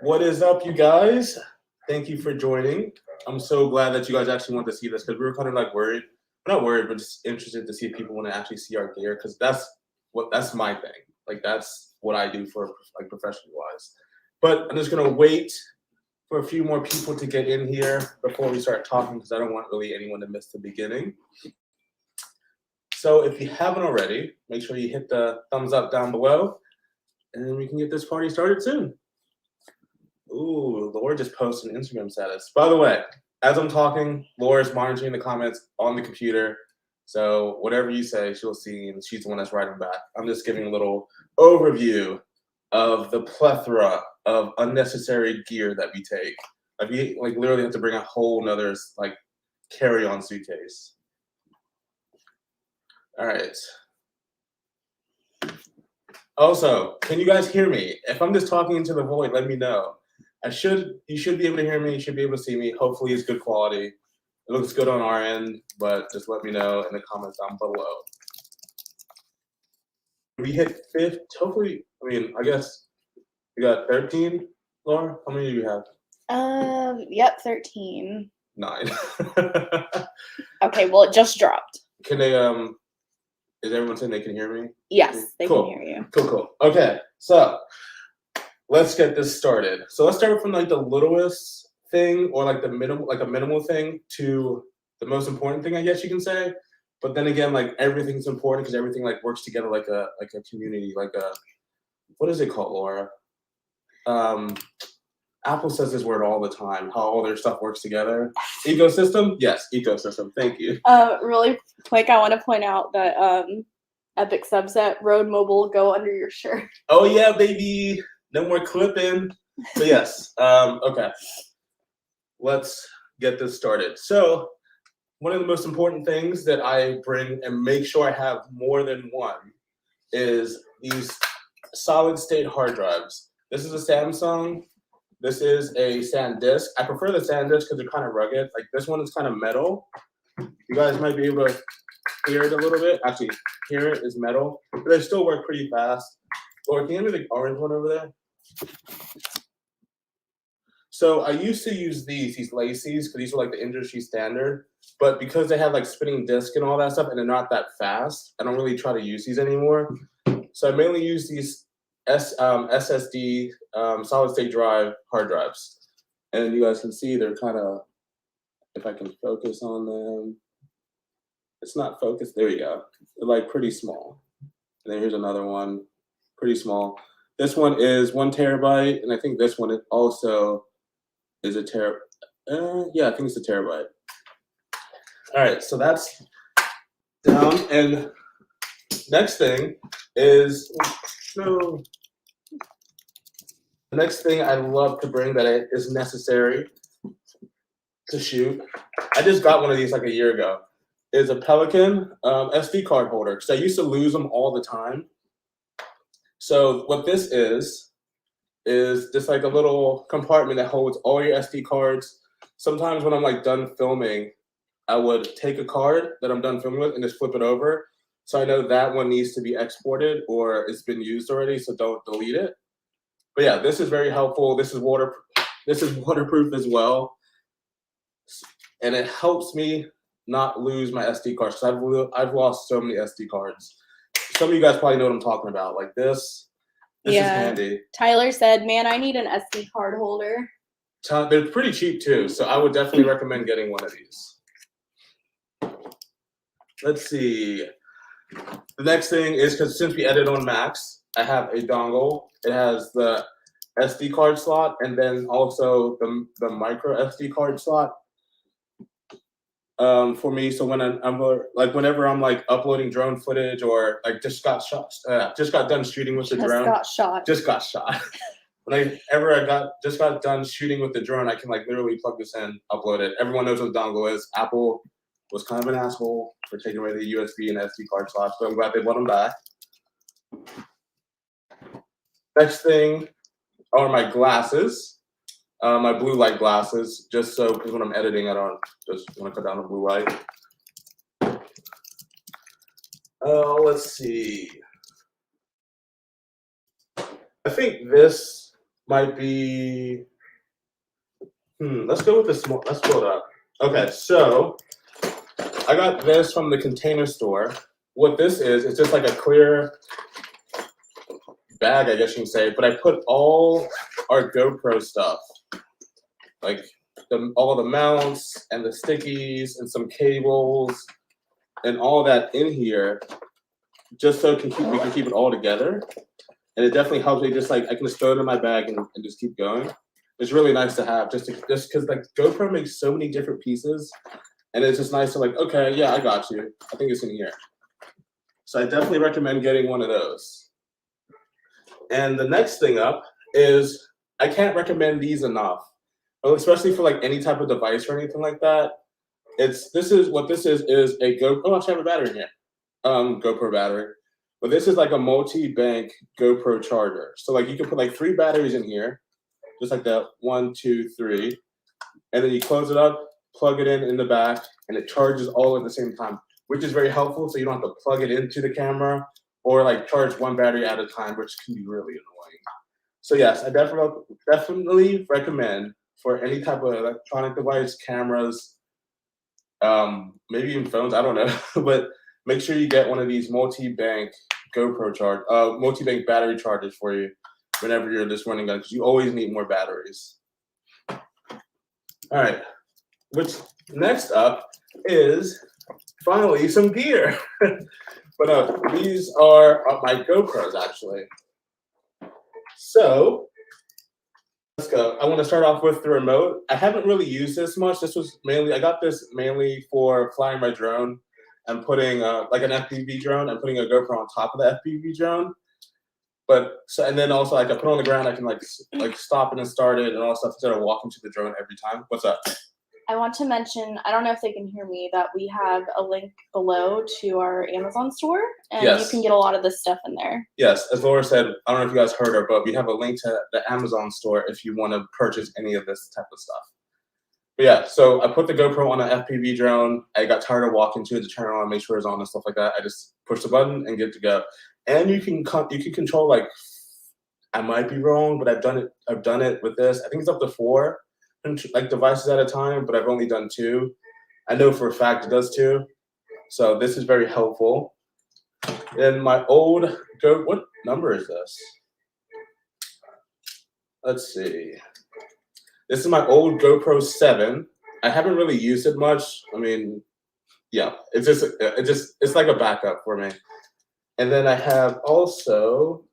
What is up, you guys? Thank you for joining. I'm so glad that you guys actually want to see this because we were kind of like worried. We're not worried, but just interested to see if people want to actually see our gear because that's my thing. Like that's what I do for like professional wise. But I'm just gonna wait for a few more people to get in here before we start talking because I don't want really anyone to miss the beginning. So if you haven't already, make sure you hit the thumbs up down below and we can get this party started soon. Ooh, Laura just posted an Instagram status. By the way, as I'm talking, Laura's monitoring the comments on the computer. So whatever you say, she'll see, and she's the one that's writing back. I'm just giving a little overview of the plethora of unnecessary gear that we take. Like we literally have to bring a whole nother like carry-on suitcase. All right. Also, can you guys hear me? If I'm just talking into the void, let me know. You should be able to hear me. You should be able to see me. Hopefully it's good quality. It looks good on our end, but just let me know in the comments down below. We hit 5th. Hopefully, I guess we got 13, Laura? How many do you have? Yep, 13. 9. Okay, well, it just dropped. Can they, is everyone saying they can hear me? Yes, they cool. can hear you. Cool. Okay, so let's get this started. So let's start from like the littlest thing or like the minimal thing to the most important thing, I guess you can say. But then again, like everything's important because everything like works together like a community, like a, what is it called, Laura? Apple says this word all the time, how all their stuff works together. Ecosystem? Yes, ecosystem. Thank you. Really quick, I want to point out that Epic Subset Road Mobile go under your shirt. Oh yeah, baby. No more clipping. But yes, okay. Let's get this started. So one of the most important things that I bring and make sure I have more than one is these solid state hard drives. This is a Samsung. This is a SanDisk. I prefer the SanDisk because they're kind of rugged. Like this one is kind of metal. You guys might be able to hear it a little bit. Actually, hear it is metal, but they still work pretty fast. Laura, can you hand me the orange one over there? So I used to use these Lacy's, because these are like the industry standard. But because they have like spinning disc and all that stuff, and they're not that fast, I don't really try to use these anymore. So I mainly use these SSD solid state drive hard drives. And you guys can see they're kind of, if I can focus on them, it's not focused. There you go. They're like pretty small. And then here's another one, pretty small. This one is 1 terabyte, and I think this one also is a yeah, I think it's a terabyte. All right, so that's down. And next thing is, the next thing I love to bring that is necessary to shoot. I just got one of these like a year ago. Is a Pelican SD card holder because I used to lose them all the time. So what this is just like a little compartment that holds all your SD cards. Sometimes when I'm like done filming, I would take a card that I'm done filming with and just flip it over. So I know that one needs to be exported or it's been used already, so don't delete it. But yeah, this is very helpful. This is waterproof as well. And it helps me not lose my SD cards because I've lost so many SD cards. Some of you guys probably know what I'm talking about. Like this is handy. Tyler said, man, I need an SD card holder. They're pretty cheap too, so I would definitely recommend getting one of these. Let's see. The next thing is, because since we edit on Max, I have a dongle. It has the SD card slot and then also the micro SD card slot. For me, so when I'm like whenever I'm like uploading drone footage or like just got done shooting with the drone. Just got shot. Whenever I just got done shooting with the drone, I can like literally plug this in, upload it. Everyone knows what the dongle is. Apple was kind of an asshole for taking away the USB and SD card slots, but I'm glad they brought them back. Next thing are my glasses. My blue light glasses, just so, because when I'm editing, I don't just want to cut down the blue light. Let's see. I think this might be, let's go with the small, let's pull it up. Okay, so I got this from the Container Store. What this is, it's just like a clear bag, I guess you can say, but I put all our GoPro stuff, like all the mounts and the stickies and some cables and all that in here, just so we can keep it all together. And it definitely helps me, just like I can just throw it in my bag and just keep going. It's really nice to have, just because like GoPro makes so many different pieces, and it's just nice to like, okay, yeah, I got you. I think it's in here. So I definitely recommend getting one of those. And the next thing up is, I can't recommend these enough, especially for like any type of device or anything like that. This is a GoPro. Oh, I actually have a battery in here. GoPro battery. But this is like a multi-bank GoPro charger. So like you can put like 3 batteries in here, just like that, 1, 2, 3, and then you close it up, plug it in the back, and it charges all at the same time, which is very helpful. So you don't have to plug it into the camera or like charge one battery at a time, which can be really annoying. So yes, I definitely recommend for any type of electronic device, cameras, maybe even phones, I don't know, but make sure you get one of these multi-bank multi-bank battery chargers for you whenever you're just running out, because you always need more batteries. All right, which next up is finally some gear. But these are my GoPros actually. So let's go. I want to start off with the remote. I haven't really used this much. I got this mainly for flying my drone and putting like an FPV drone and putting a GoPro on top of the FPV drone. And then also like I put it on the ground, I can like stop it and start it and all that stuff instead of walking to the drone every time. What's up? I want to mention, I don't know if they can hear me, that we have a link below to our Amazon store, and you can get a lot of this stuff in there. Yes, as Laura said, I don't know if you guys heard her, but we have a link to the Amazon store if you want to purchase any of this type of stuff. But yeah, so I put the GoPro on an FPV drone. I got tired of walking to it to turn it on, make sure it's on and stuff like that. I just push the button and get to go. And you can control, like, I might be wrong, but I've done it with this. I think it's up to 4 like devices at a time, but I've only done 2. I know for a fact it does 2. So this is very helpful. And my old what number is this? Let's see. This is my old GoPro 7. I haven't really used it much. I mean, yeah, it's like a backup for me. And then I have also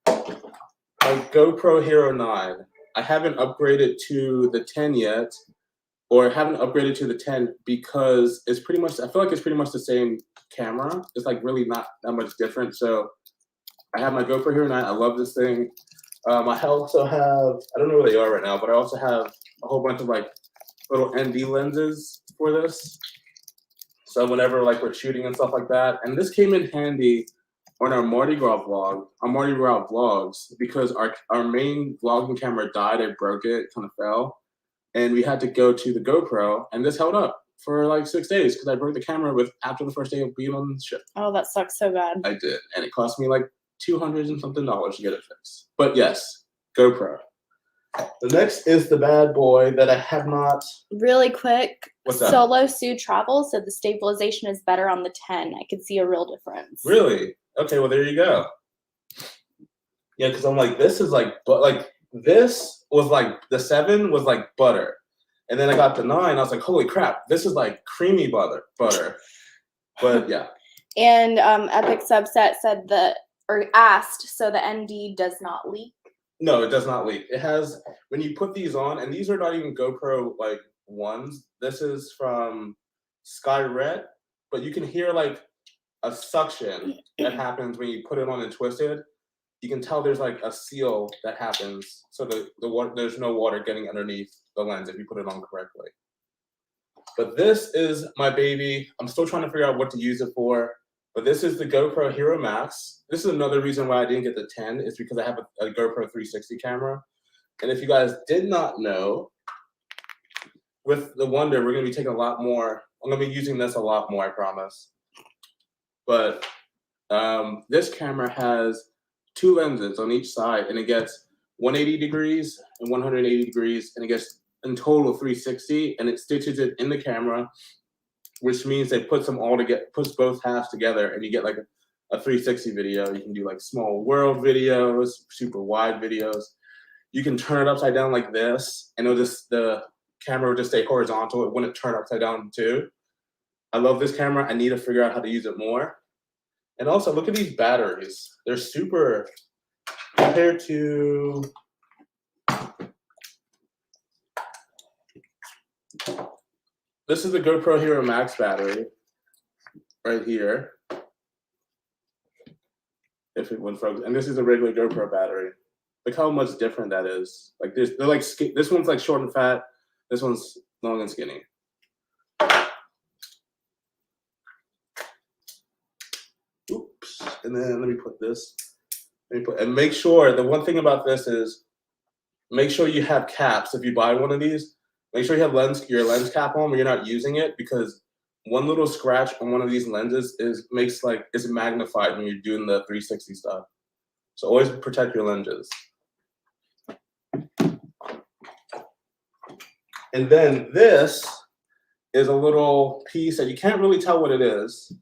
my GoPro Hero 9. I haven't upgraded to the 10 yet, or haven't upgraded to the 10 because I feel like it's pretty much the same camera. It's like really not that much different. So I have my GoPro Hero 9. I love this thing. I also have, I don't know where they are right now, but I also have a whole bunch of like little ND lenses for this. So whenever like we're shooting and stuff like that, and this came in handy on our Mardi Gras vlogs, because our main vlogging camera died. I broke it, kind of fell, and we had to go to the GoPro, and this held up for like 6 days because I broke the camera after the first day of being on the ship. Oh, that sucks so bad. I did, and it cost me like $200 and something to get it fixed. But yes, GoPro. The next is the bad boy that I have not. Really quick. What's that? Solo Sue Travel said the stabilization is better on the 10. I could see a real difference. Really? Okay, well there you go. Yeah, because I'm like, this is like, but like this was like the 7 was like butter, and then I got the 9. I was like, holy crap, this is like creamy butter. But yeah. And Epic Subset said asked, so the ND does not leak. No, it does not leak. It has, when you put these on, and these are not even GoPro like ones. This is from Skyret, but you can hear like a suction that happens when you put it on and twist it. You can tell there's like a seal that happens, so there's no water getting underneath the lens if you put it on correctly. But this is my baby. I'm still trying to figure out what to use it for. But this is the GoPro Hero Max. This is another reason why I didn't get the 10, is because I have a GoPro 360 camera. And if you guys did not know, with the Wonder, we're going to be taking a lot more. I'm going to be using this a lot more, I promise. But this camera has 2 lenses on each side, and it gets 180 degrees and 180 degrees, and it gets in total 360, and it stitches it in the camera, which means it puts them all together, puts both halves together, and you get like a 360 video. You can do like small world videos, super wide videos. You can turn it upside down like this, and the camera will just stay horizontal. It wouldn't turn upside down too. I love this camera. I need to figure out how to use it more. And also, look at these batteries. They're super, compared to, this is the GoPro Hero Max battery right here. If it went frozen, and this is a regular GoPro battery. Look how much different that is. Like they're like, this one's like short and fat. This one's long and skinny. Oops. And then let me put this. And make sure, the one thing about this is, make sure you have caps. If you buy one of these, make sure you have your lens cap on when you're not using it, because one little scratch on one of these lenses is magnified when you're doing the 360 stuff. So always protect your lenses. And then this is a little piece that you can't really tell what it is,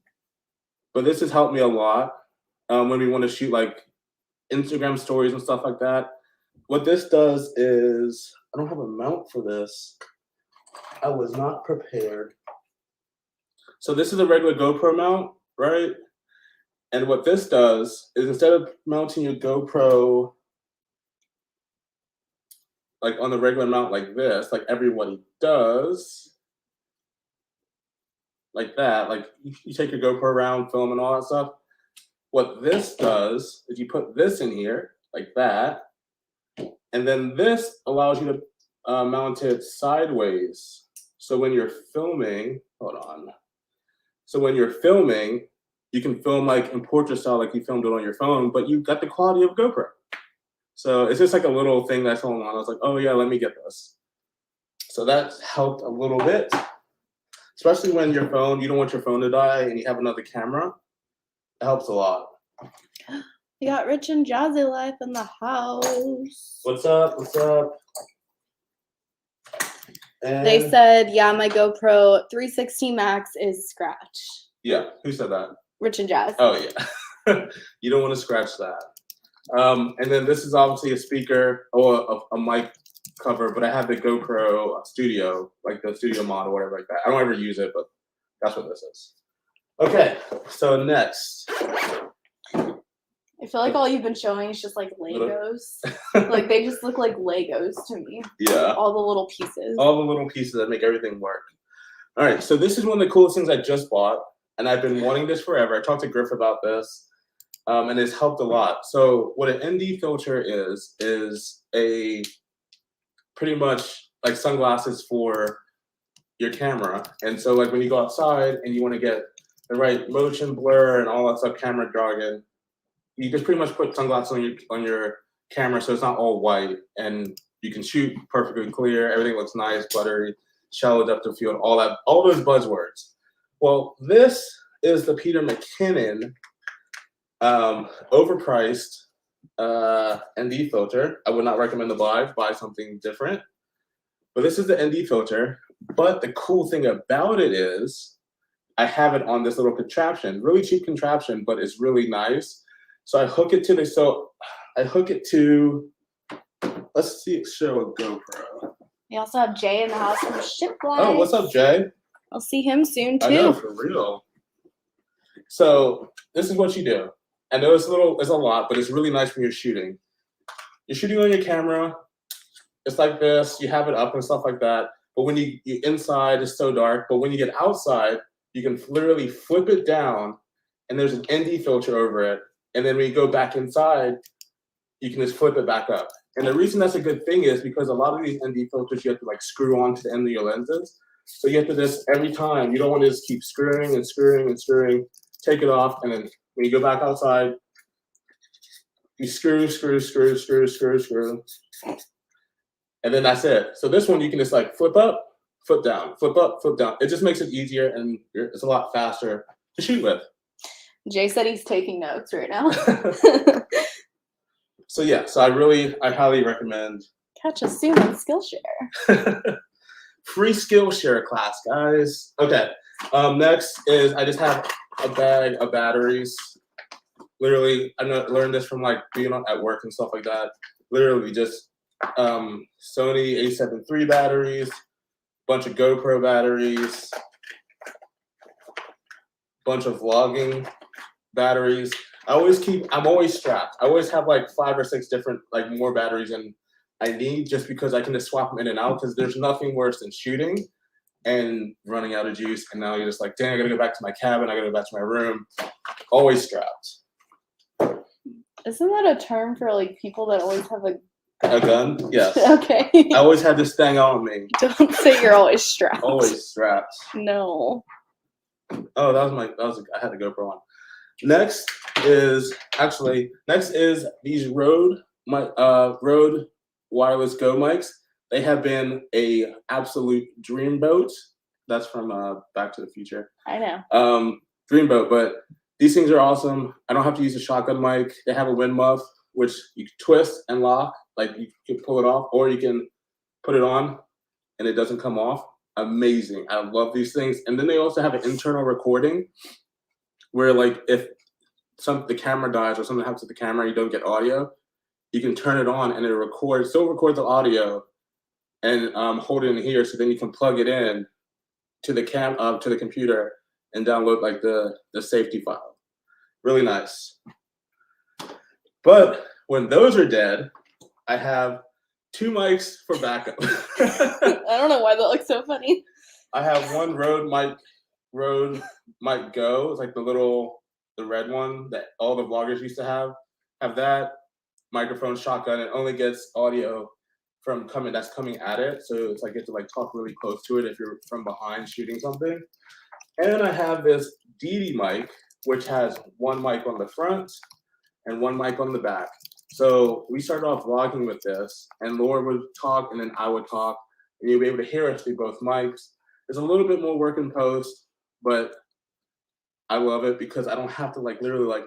but this has helped me a lot when we want to shoot like Instagram stories and stuff like that. What this does is, I don't have a mount for this. I was not prepared. So this is a regular GoPro mount, right? And what this does is, instead of mounting your GoPro like on the regular mount like this, like everybody does, like that, like you take your GoPro around, film and all that stuff. What this does is you put this in here, like that, and then this allows you to mount it sideways. So when you're filming, hold on. So when you're filming, you can film like in portrait style, like you filmed it on your phone, but you got the quality of GoPro. So it's just like a little thing that's going on. I was like, oh yeah, let me get this. So that's helped a little bit, especially when your phone, you don't want your phone to die and you have another camera. It helps a lot. We got Rich and Jazzy Life in the house. What's up? What's up? And they said, yeah, my GoPro 360 Max is scratched. Yeah, who said that? Rich and Jazz. Oh yeah. You don't want to scratch that. And then this is obviously a speaker or a mic cover, but I have the GoPro Studio, like the Studio mod or whatever like that. I don't ever use it, but that's what this is. Okay, so next. I feel like all you've been showing is just like Legos. Like they just look like Legos to me. Yeah. All the little pieces. All the little pieces that make everything work. All right, so this is one of the coolest things I just bought, and I've been wanting this forever. I talked to Griff about this, and it's helped a lot. So what an ND filter is a pretty much like sunglasses for your camera. And so like when you go outside and you want to get the right motion blur and all that stuff, camera jargon, you just pretty much put sunglasses on your camera so it's not all white, and you can shoot perfectly clear. Everything looks nice, buttery, shallow depth of field, all that, all those buzzwords. Well, this is the Peter McKinnon overpriced ND filter. I would not recommend to buy something different. But this is the ND filter. But the cool thing about it is I have it on this little contraption, really cheap contraption, but it's really nice. So I hook it to let's see, show a GoPro. We also have Jay in the house from Ship Life. Oh, what's up, Jay? I'll see him soon too. I know, for real. So this is what you do. I know it's a lot, but it's really nice when you're shooting. You're shooting on your camera. It's like this. You have it up and stuff like that. But when you inside, it's so dark. But when you get outside, you can literally flip it down, and there's an ND filter over it. And then when you go back inside, you can just flip it back up. And the reason that's a good thing is because a lot of these ND filters, you have to like screw on to the end of your lenses. So you have to just, every time, you don't want to just keep screwing and screwing and screwing, take it off, and then when you go back outside, you screw, and then that's it. So this one, you can just like flip up, flip down, flip up, flip down. It just makes it easier, and it's a lot faster to shoot with. Jay said he's taking notes right now. So yeah, so I highly recommend. Catch us soon on Skillshare. Free Skillshare class, guys. Okay. Next is I just have a bag of batteries. Literally, I learned this from like being at work and stuff like that. Literally, just Sony A7 III batteries, bunch of GoPro batteries, bunch of vlogging batteries. I'm always strapped. I always have like 5 or 6 different, like more batteries than I need, just because I can just swap them in and out, because there's nothing worse than shooting and running out of juice. And now you're just like, dang, I gotta go back to my cabin. I gotta go back to my room. Always strapped. Isn't that a term for like people that always have a gun? Yes. Okay. I always have this thing on me. Don't say you're always strapped. Always strapped. No. Oh, I had the GoPro on. Next is these Rode wireless Go mics. They have been a absolute dreamboat. That's from Back to the Future. I know. Dreamboat, but these things are awesome. I don't have to use a shotgun mic. They have a wind muff, which you can twist and lock. Like you can pull it off, or you can put it on and it doesn't come off. Amazing. I love these things. And then they also have an internal recording where, like, if the camera dies or something happens to the camera, you don't get audio, you can turn it on and it still records the audio and hold it in here, so then you can plug it in to the computer and download like the safety file. Really nice. But when those are dead, I have 2 mics for backup. I don't know why that looks so funny. I have one Rode mic Go. It's like the red one that all the vloggers used to have. Have that microphone shotgun. It only gets audio that's coming at it. So it's like you have to like talk really close to it if you're from behind shooting something. And I have this Dji mic, which has one mic on the front and one mic on the back. So we started off vlogging with this, and Laura would talk and then I would talk, and you'll be able to hear us through both mics. There's a little bit more work in post, but I love it because I don't have to like literally like,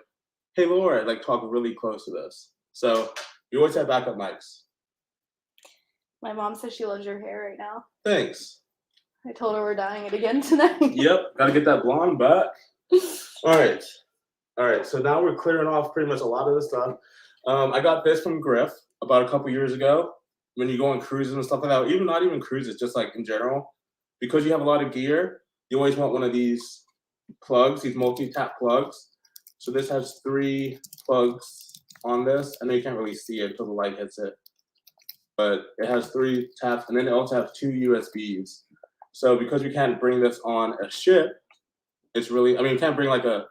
hey Laura, like talk really close to this. So you always have backup mics. My mom says she loves your hair right now. Thanks. I told her we're dyeing it again tonight. Yep, gotta get that blonde back. All right, so now we're clearing off pretty much a lot of this stuff. I got this from Griff about a couple years ago. When you go on cruises and stuff like that, not even cruises, just like in general, because you have a lot of gear, you always want one of these plugs, these multi-tap plugs. So this has 3 plugs on this. I know you can't really see it until the light hits it, but it has 3 taps, and then it also has 2 USBs. So because we can't bring this on a ship, it's really, you can't bring like a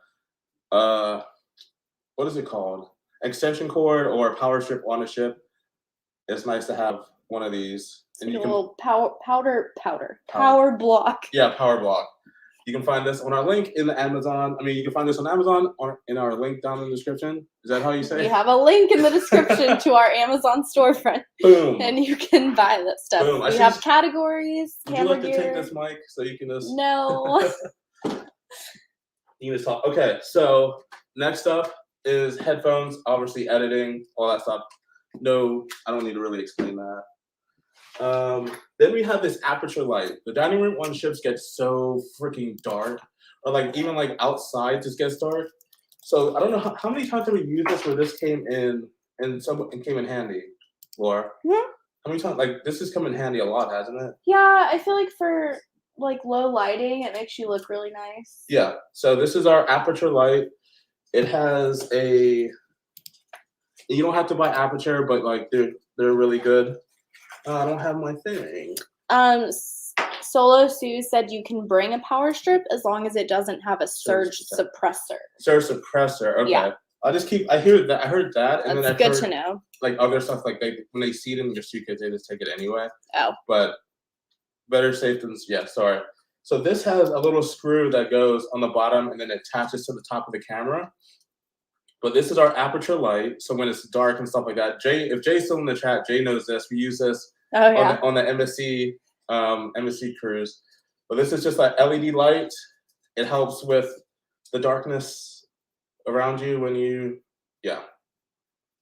what is it called? Extension cord or a power strip on a ship. It's nice to have one of these. And you can a little power block. Yeah, power block. You can find this on our link in the Amazon. You can find this on Amazon or in our link down in the description. Is that how you say it? We have a link in the description to our Amazon storefront. Boom. And you can buy that stuff. Boom. We have categories, Would camera you like gear. to take this mic so you can just... No. You can just talk. Okay, so next up is headphones, obviously editing, all that stuff. No, I don't need to really explain that. Then we have this Aperture Light. The dining room on ships gets so freaking dark, or like even like outside just gets dark. So I don't know how many times have we used this where this came in and came in handy, Laura? Yeah. How many times? Like this has come in handy a lot, hasn't it? Yeah, I feel like for like low lighting, it makes you look really nice. Yeah. So this is our Aperture Light. It has you don't have to buy Aperture, but like they're really good. I don't have my thing. Solo Sue said you can bring a power strip as long as it doesn't have a surge suppressor. Surge suppressor. Okay. Yeah. I heard that, and that's then good to know. Like other stuff, like when they see it in your suitcase, they just take it anyway. Oh. But better safe than sorry. So this has a little screw that goes on the bottom and then attaches to the top of the camera. But this is our Aperture Light, so when it's dark and stuff like that, if Jay's still in the chat, Jay knows this. We use this on the MSC cruise. But this is just like LED light. It helps with the darkness around you when you,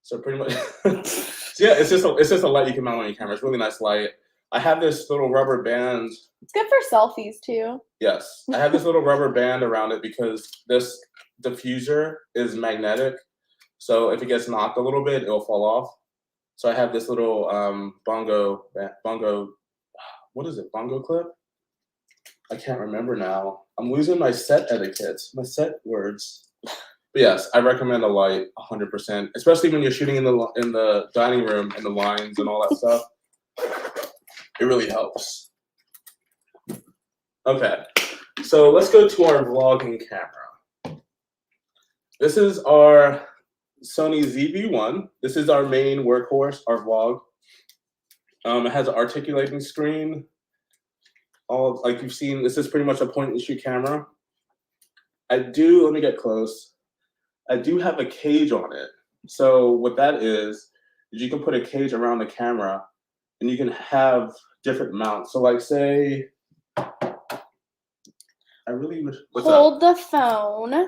So pretty much, so yeah, it's just a light you can mount on your camera. It's a really nice light. I have this little rubber band. It's good for selfies too. Yes, I have this little rubber band around it because this diffuser is magnetic. So if it gets knocked a little bit, it'll fall off. So I have this little bongo, what is it? Bongo clip? I can't remember now. I'm losing my set etiquette, my set words. But yes, I recommend a light 100%, especially when you're shooting in the dining room and the lines and all that stuff. It really helps. Okay, so let's go to our vlogging camera. This is our Sony Zv1. This is our main workhorse, our vlog. It has an articulating screen. All like you've seen, this is pretty much a point-and-shoot camera. let me get close. I do have a cage on it. So what that is you can put a cage around the camera and you can have different mounts. So like say, I really wish, hold the phone.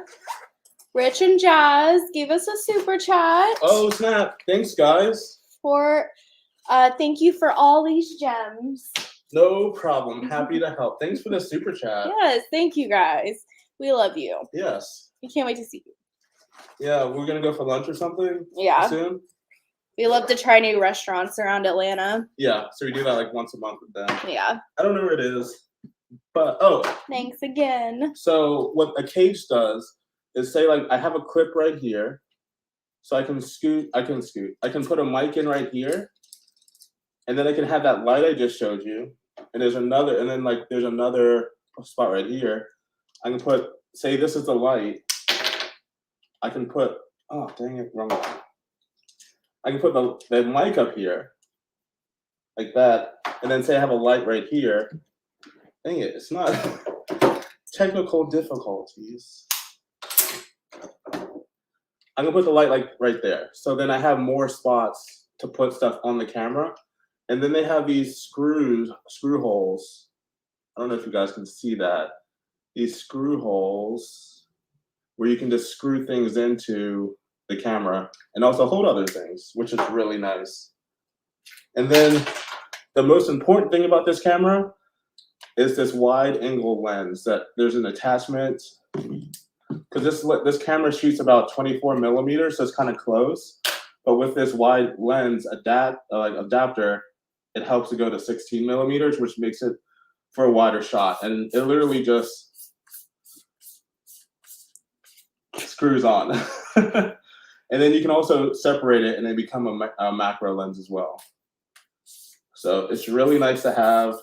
Rich and Jazz gave us a super chat. Oh snap, thanks guys. Thank you for all these gems. No problem, happy to help. Thanks for the super chat. Yes, thank you guys. We love you. Yes. We can't wait to see you. Yeah, we're gonna go for lunch or something. Yeah. Soon. We love to try new restaurants around Atlanta. Yeah, so we do that like once a month with them. Yeah. I don't know where it is, but oh. Thanks again. So what a cage does is say like I have a clip right here, so I can put a mic in right here, and then I can have that light I just showed you, and there's another spot right here. I can put, say this is the light. I can put, oh dang it, wrong one. I can put the mic up here, like that, and then say I have a light right here. Dang it, it's not technical difficulties. I'm gonna put the light like right there. So then I have more spots to put stuff on the camera. And then they have these screw holes. I don't know if you guys can see that. These screw holes where you can just screw things into the camera and also hold other things, which is really nice. And then the most important thing about this camera is this wide angle lens that there's an attachment, because this camera shoots about 24 millimeters, so it's kind of close. But with this wide lens adapter, it helps to go to 16 millimeters, which makes it for a wider shot. And it literally just screws on. And then you can also separate it and they become a macro lens as well. So it's really nice to have.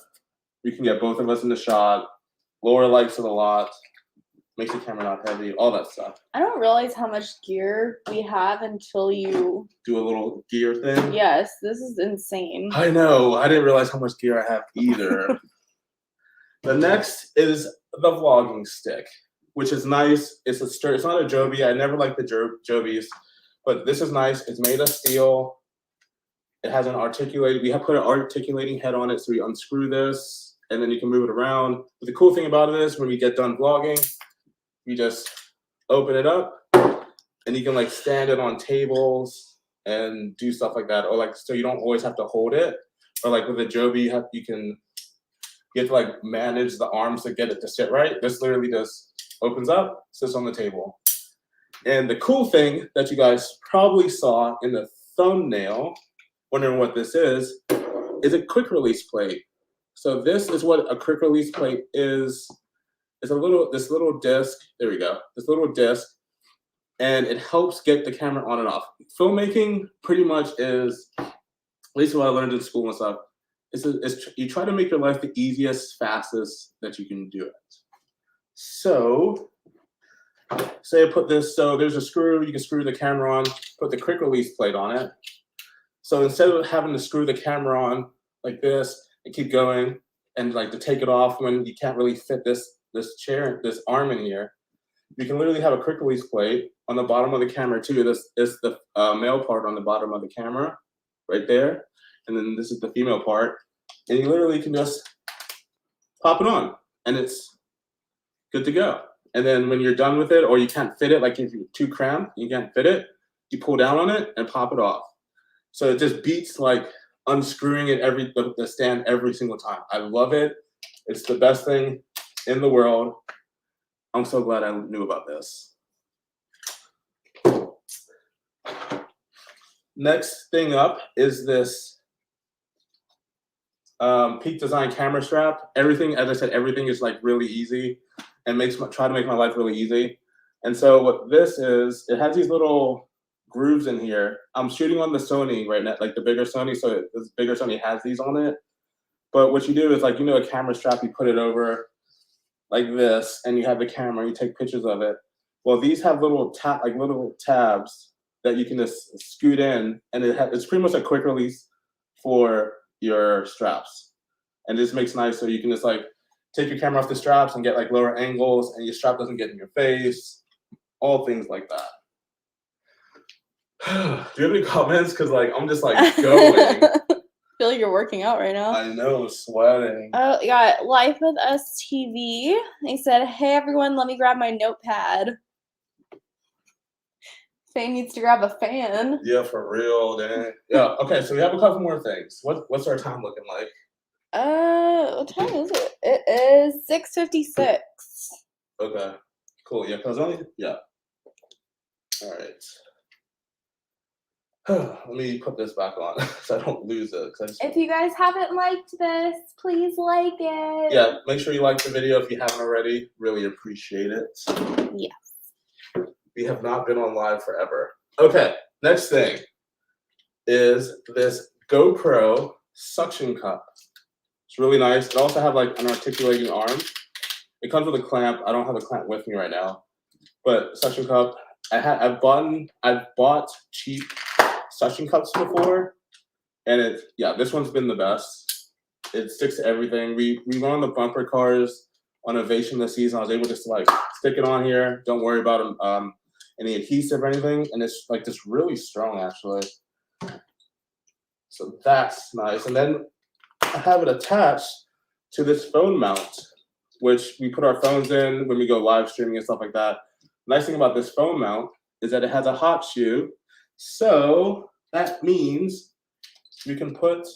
We can get both of us in the shot. Laura likes it a lot. Makes the camera not heavy, all that stuff. I don't realize how much gear we have until you do a little gear thing. Yes, this is insane. I know. I didn't realize how much gear I have either. The next is the vlogging stick, which is nice. It's not a Joby. I never liked the Jobies, but this is nice. It's made of steel. It has we have put an articulating head on it, so we unscrew this, and then you can move it around. But the cool thing about it is when we get done vlogging, you just open it up, and you can like stand it on tables and do stuff like that, or like so you don't always have to hold it, or like with a Joby, you have to like manage the arms to get it to sit right. This literally just opens up, sits on the table. And the cool thing that you guys probably saw in the thumbnail, wondering what this is a quick release plate. So this is what a quick release plate is. It's this little disc. There we go. This little disc, and it helps get the camera on and off. Filmmaking pretty much is, at least what I learned in school and stuff. You try to make your life the easiest, fastest that you can do it. So, say I put this. So there's a screw. You can screw the camera on. Put the quick release plate on it. So instead of having to screw the camera on like this and keep going, and like to take it off when you can't really fit this chair, this arm in here, you can literally have a quick release plate on the bottom of the camera too. This is the male part on the bottom of the camera, right there, and then this is the female part, and you literally can just pop it on, and it's good to go. And then when you're done with it, or you can't fit it, like if you're too cramped, you can't fit it, you pull down on it and pop it off. So it just beats like unscrewing it the stand every single time. I love it. It's the best thing in the world. I'm so glad I knew about this. Next thing up is this Peak Design camera strap. Everything, as I said, everything is like really easy and try to make my life really easy. And so what this is, it has these little grooves in here. I'm shooting on the Sony right now, like the bigger Sony. So this bigger Sony has these on it. But what you do is like, you know, a camera strap, you put it over like this and you have the camera, you take pictures of it. Well, these have little tabs that you can just scoot in, and it's pretty much a quick release for your straps. And this makes nice so you can just like take your camera off the straps and get like lower angles, and your strap doesn't get in your face, all things like that. Do you have any comments? Because like I'm just like going. I feel like you're working out right now. I know, I'm sweating. Oh, yeah, Life with Us TV. They said, hey everyone, let me grab my notepad. Faye needs to grab a fan. Yeah, for real, dang. Yeah, okay, so we have a couple more things. What's our time looking like? What time is it? It is 6:56. Okay, cool. Yeah, because yeah. All right. Let me put this back on so I don't lose it. If you guys haven't liked this, please like it. Yeah, make sure you like the video if you haven't already. Really appreciate it. Yes. We have not been on live forever. Okay, next thing is this GoPro Suction Cup. It's really nice. It also has like an articulating arm. It comes with a clamp. I don't have a clamp with me right now, but Suction Cup. I've bought cheap suction cups before, and this one's been the best. It sticks to everything. We went on the bumper cars on Ovation this season. I was able to just like stick it on here. Don't worry about any adhesive or anything, and it's like just really strong actually. So that's nice. And then I have it attached to this phone mount, which we put our phones in when we go live streaming and stuff like that. Nice thing about this phone mount is that it has a hot shoe, so that means we can put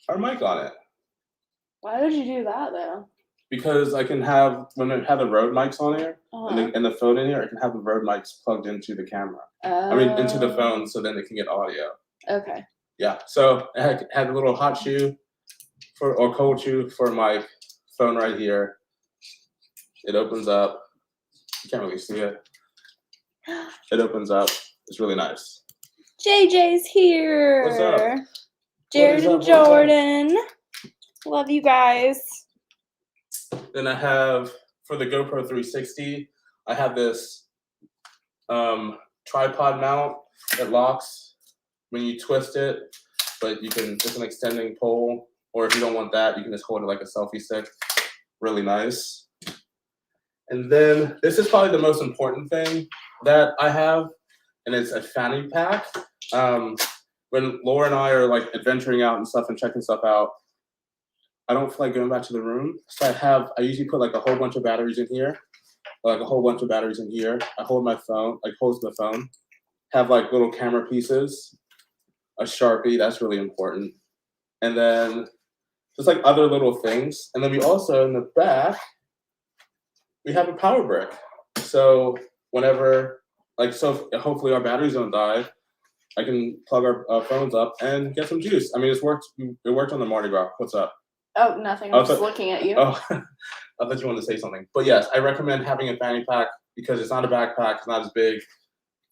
our mic on it. Why would you do that though? Because I can have, when I have the Rode mics on here and the phone in here, I can have the Rode mics plugged into the camera. I mean, into the phone, so then it can get audio. Okay. Yeah, so I had a little hot shoe or cold shoe for my phone right here. It opens up. You can't really see it. It opens up. It's really nice. JJ's here. What's up? Jared and Jordan. Love you guys. Then I have, for the GoPro 360, I have this tripod mount that locks when you twist it, but it's an extending pole, or if you don't want that, you can just hold it like a selfie stick. Really nice. And then this is probably the most important thing that I have, and it's a Fanny Pack. When Laura and I are like adventuring out and stuff and checking stuff out, I don't feel like going back to the room. So I usually put like a whole bunch of batteries in here, like a whole bunch of batteries in here. I hold my phone, like holds the phone, have like little camera pieces, a Sharpie, that's really important. And then just like other little things. And then we also, in the back, we have a power brick. So whenever, hopefully our batteries don't die, I can plug our phones up and get some juice. I mean, it worked on the Mardi Gras. What's up? Oh, nothing. I'm just looking at you. Oh, I thought you wanted to say something. But yes, I recommend having a fanny pack because it's not a backpack, it's not as big,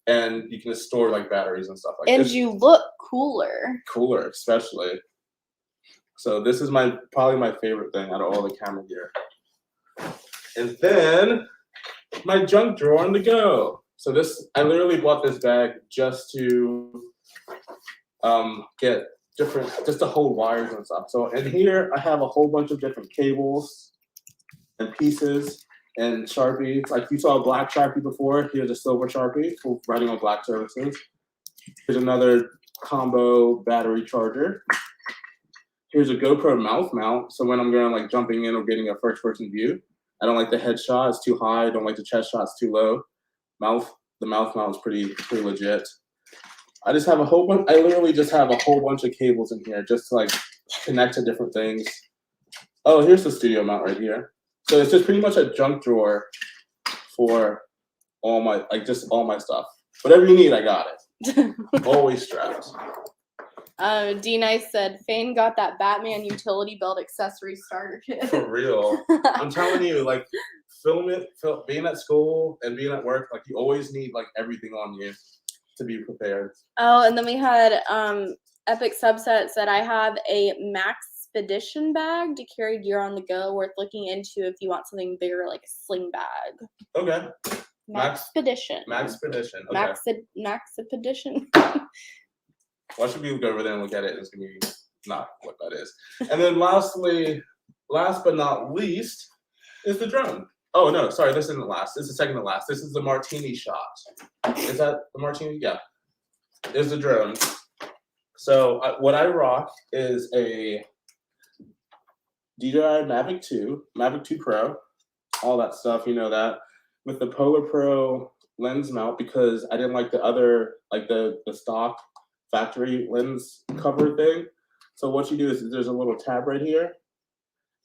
and you can just store like batteries and stuff like that. And you look cooler. Cooler, especially. So this is probably my favorite thing out of all the camera gear. And then my junk drawer on the go. So I literally bought this bag just to get just to hold wires and stuff. So in here, I have a whole bunch of different cables and pieces and Sharpies. Like you saw a black Sharpie before, here's a silver Sharpie for writing on black surfaces. Here's another combo battery charger. Here's a GoPro mouth mount. So when I'm going like jumping in or getting a first person view, I don't like the head shot, it's too high. I don't like the chest shot, it's too low. Mouth the mouth mount is pretty legit. I just have a whole bunch. I literally just have a whole bunch of cables in here just to like connect to different things. Oh, here's the studio mount right here. So it's just pretty much a junk drawer for all my all my stuff. Whatever you need, I got it. Always strapped. D Nice said, Fane got that Batman utility belt accessory starter kit. For real. I'm telling you, like, being at school and being at work, like, you always need, like, everything on you to be prepared. Oh, and then we had Epic Subset said, I have a Maxpedition bag to carry gear on the go, worth looking into if you want something bigger, like a sling bag. Okay. Maxpedition. Okay. Maxpedition. Why should people go over there and look at it? It's going to be not what that is. And then last but not least, is the drone. Oh, no, sorry, this isn't last. This is second to last. This is the martini shot. Is that the martini? Yeah. Is the drone. So what I rock is a DJI Mavic 2, Mavic 2 Pro, all that stuff, you know that, with the Polar Pro lens mount because I didn't like the other, like the stock factory lens cover thing. So what you do is there's a little tab right here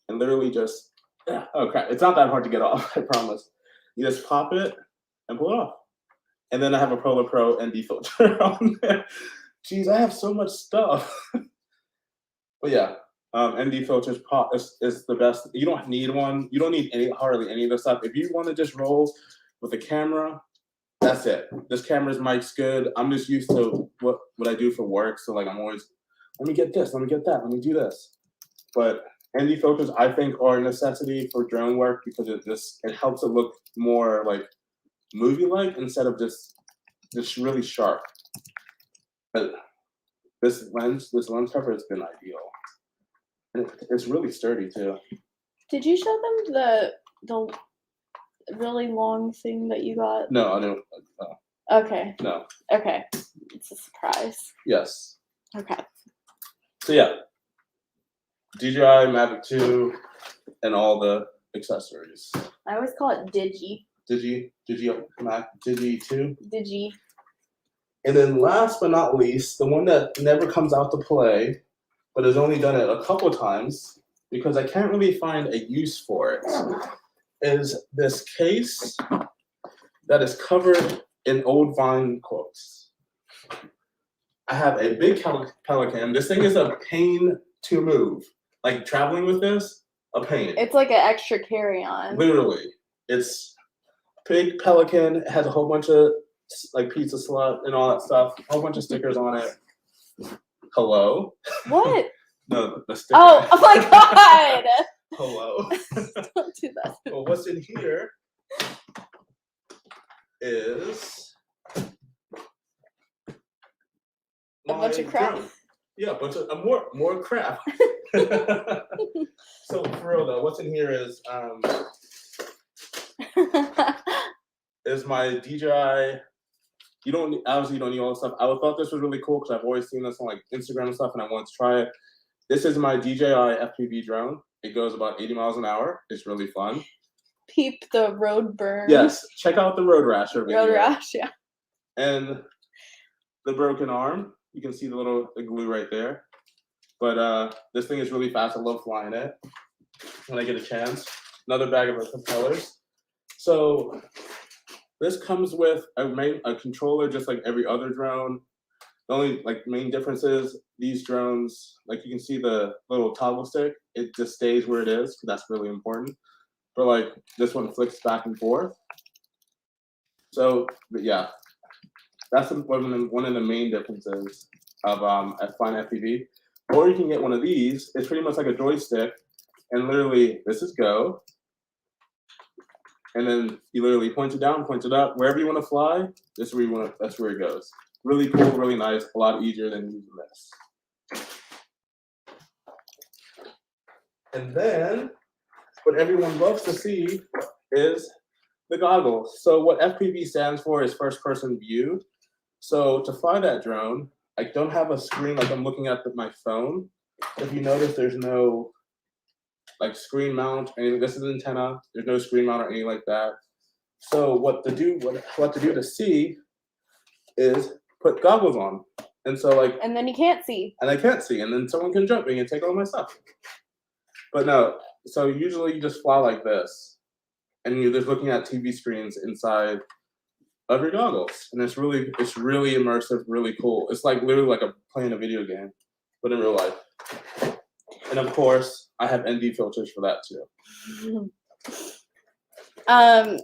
and literally just, oh crap, it's not that hard to get off, I promise. You just pop it and pull it off. And then I have a Polar Pro ND filter on there. Jeez, I have so much stuff. But yeah, ND filters is the best. You don't need one. You don't need hardly any of the stuff. If you want to just roll with a camera, that's it. This camera's mic's good. I'm just used to what I do for work. So like I'm always, let me get this, let me get that, let me do this. But ND filters I think are a necessity for drone work because it helps it look more like movie-like instead of just really sharp. But this lens cover has been ideal. And it's really sturdy too. Did you show them the really long thing that you got? No, I don't. Okay. No. Okay. It's a surprise. Yes. Okay. So yeah, DJI Mavic 2 and all the accessories. I always call it Dji. Dji 2. Dji. And then last but not least, the one that never comes out to play, but has only done it a couple times because I can't really find a use for it, is this case that is covered in old Vine quotes. I have a big Pelican. This thing is a pain to move. Like traveling with this, a pain. It's like an extra carry-on. Literally. It's big Pelican. It has a whole bunch of like pizza slut and all that stuff. A whole bunch of stickers on it. Hello? What? No, the sticker. Oh my god! Hello. Don't do that. Well, what's in here is a bunch of crap. Drone. Yeah, a bunch of more crap. So for real though, what's in here is my DJI. You don't obviously need all this stuff. I thought this was really cool because I've always seen this on like Instagram and stuff, and I wanted to try it. This is my DJI FPV drone. It goes about 80 miles an hour. It's really fun. Peep the road burn. Yes, check out the road rash over Road here. rash, yeah. And the broken arm. You can see the glue right there. But this thing is really fast. I love flying it when I get a chance. Another bag of propellers. So this comes with a controller just like every other drone. The only like main difference is these drones, like you can see the little toggle stick, it just stays where it is, because that's really important. But like this one flicks back and forth. So yeah, that's one of the main differences of flying FPV. Or you can get one of these. It's pretty much like a joystick, and literally this is go. And then you literally point it down, point it up, wherever you want to fly. That's where it goes. Really cool, really nice, a lot easier than using this. And then what everyone loves to see is the goggles. So what FPV stands for is first person view. So to fly that drone, I don't have a screen like I'm looking at my phone. If you notice, there's no like screen mount or anything. This is an antenna. There's no screen mount or anything like that. So what to do to see is put goggles on. And so like, And then you can't see. and I can't see, and then someone can jump me and take all my stuff. But no, so usually you just fly like this, and you're just looking at TV screens inside of your goggles, and it's really immersive, really cool. It's like literally like playing a video game, but in real life. And of course, I have ND filters for that too.